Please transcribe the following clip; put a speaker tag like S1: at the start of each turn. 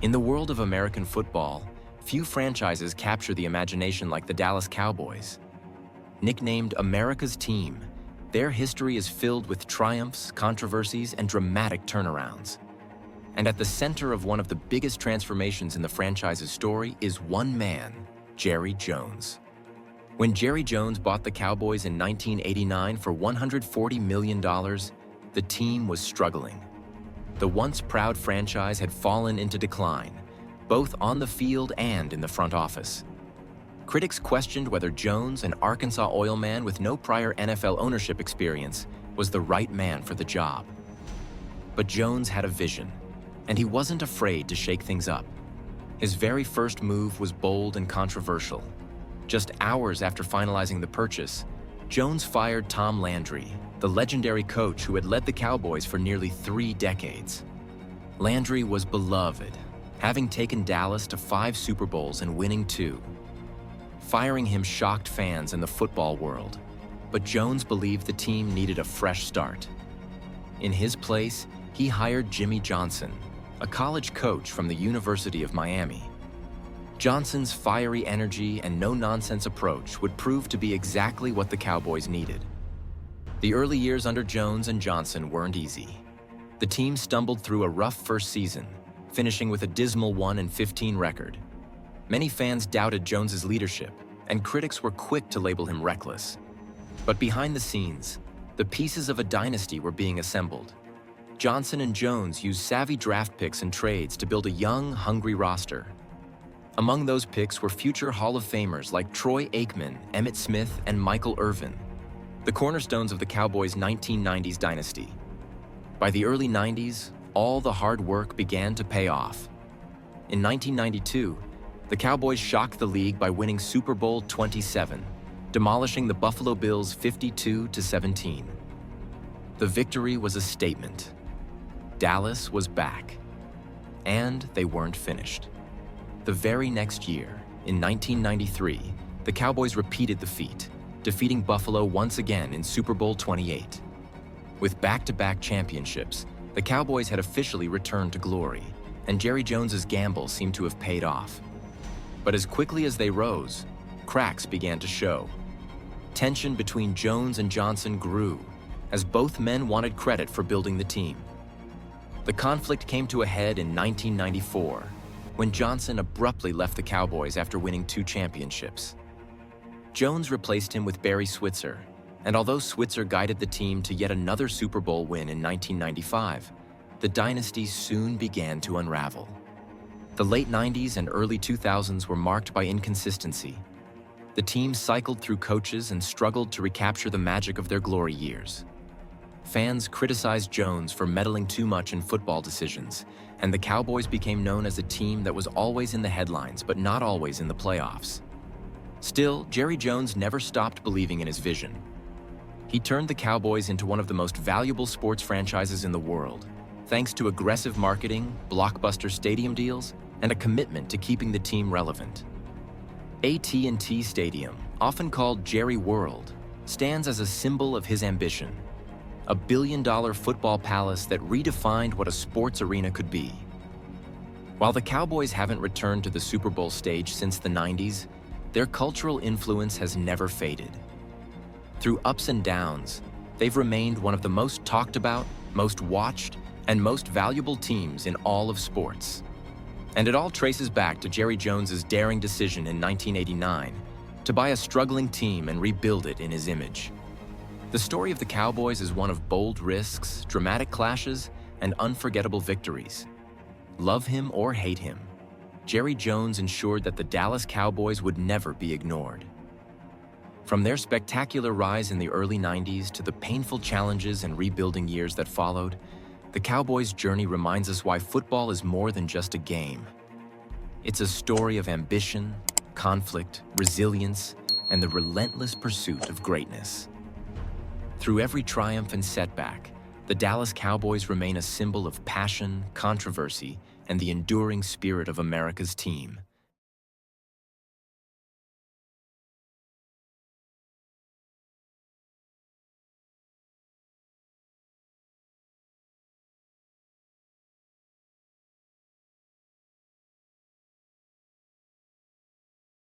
S1: In the world of American football, few franchises capture the imagination like the Dallas Cowboys. Nicknamed America's team, their history is filled with triumphs, controversies, and dramatic turnarounds. And at the center of one of the biggest transformations in the franchise's story is one man, Jerry Jones. When Jerry Jones bought the Cowboys in 1989 for $140 million, the team was struggling. The once proud franchise had fallen into decline, both on the field and in the front office. Critics questioned whether Jones, an Arkansas oil man with no prior NFL ownership experience, was the right man for the job. But Jones had a vision, and he wasn't afraid to shake things up. His very first move was bold and controversial. Just hours after finalizing the purchase, Jones fired Tom Landry, the legendary coach who had led the Cowboys for nearly 3 decades. Landry was beloved, having taken Dallas to 5 Super Bowls and winning 2. Firing him shocked fans in the football world, but Jones believed the team needed a fresh start. In his place, he hired Jimmy Johnson, a college coach from the University of Miami. Johnson's fiery energy and no-nonsense approach would prove to be exactly what the Cowboys needed. The early years under Jones and Johnson weren't easy. The team stumbled through a rough first season, finishing with a dismal 1-15 record. Many fans doubted Jones's leadership, and critics were quick to label him reckless. But behind the scenes, the pieces of a dynasty were being assembled. Johnson and Jones used savvy draft picks and trades to build a young, hungry roster. Among those picks were future Hall of Famers like Troy Aikman, Emmitt Smith, and Michael Irvin, the cornerstones of the Cowboys' 1990s dynasty. By the early 90s, all the hard work began to pay off. In 1992, the Cowboys shocked the league by winning Super Bowl 27, demolishing the Buffalo Bills 52-17. The victory was a statement. Dallas was back, and they weren't finished. The very next year, in 1993, the Cowboys repeated the feat, defeating Buffalo once again in Super Bowl 28. With back-to-back championships, the Cowboys had officially returned to glory, and Jerry Jones's gamble seemed to have paid off. But as quickly as they rose, cracks began to show. Tension between Jones and Johnson grew, as both men wanted credit for building the team. The conflict came to a head in 1994, when Johnson abruptly left the Cowboys after winning 2 championships. Jones replaced him with Barry Switzer, and although Switzer guided the team to yet another Super Bowl win in 1995, the dynasty soon began to unravel. The late 90s and early 2000s were marked by inconsistency. The team cycled through coaches and struggled to recapture the magic of their glory years. Fans criticized Jones for meddling too much in football decisions, and the Cowboys became known as a team that was always in the headlines but not always in the playoffs. Still, Jerry Jones never stopped believing in his vision. He turned the Cowboys into one of the most valuable sports franchises in the world, thanks to aggressive marketing, blockbuster stadium deals, and a commitment to keeping the team relevant. AT&T Stadium, often called Jerry World, stands as a symbol of his ambition. A billion-dollar football palace that redefined what a sports arena could be. While the Cowboys haven't returned to the Super Bowl stage since the 90s, their cultural influence has never faded. Through ups and downs, they've remained one of the most talked about, most watched, and most valuable teams in all of sports. And it all traces back to Jerry Jones's daring decision in 1989 to buy a struggling team and rebuild it in his image. The story of the Cowboys is one of bold risks, dramatic clashes, and unforgettable victories. Love him or hate him, Jerry Jones ensured that the Dallas Cowboys would never be ignored. From their spectacular rise in the early 90s to the painful challenges and rebuilding years that followed, the Cowboys' journey reminds us why football is more than just a game. It's a story of ambition, conflict, resilience, and the relentless pursuit of greatness. Through every triumph and setback, the Dallas Cowboys remain a symbol of passion, controversy, and the enduring spirit of America's team.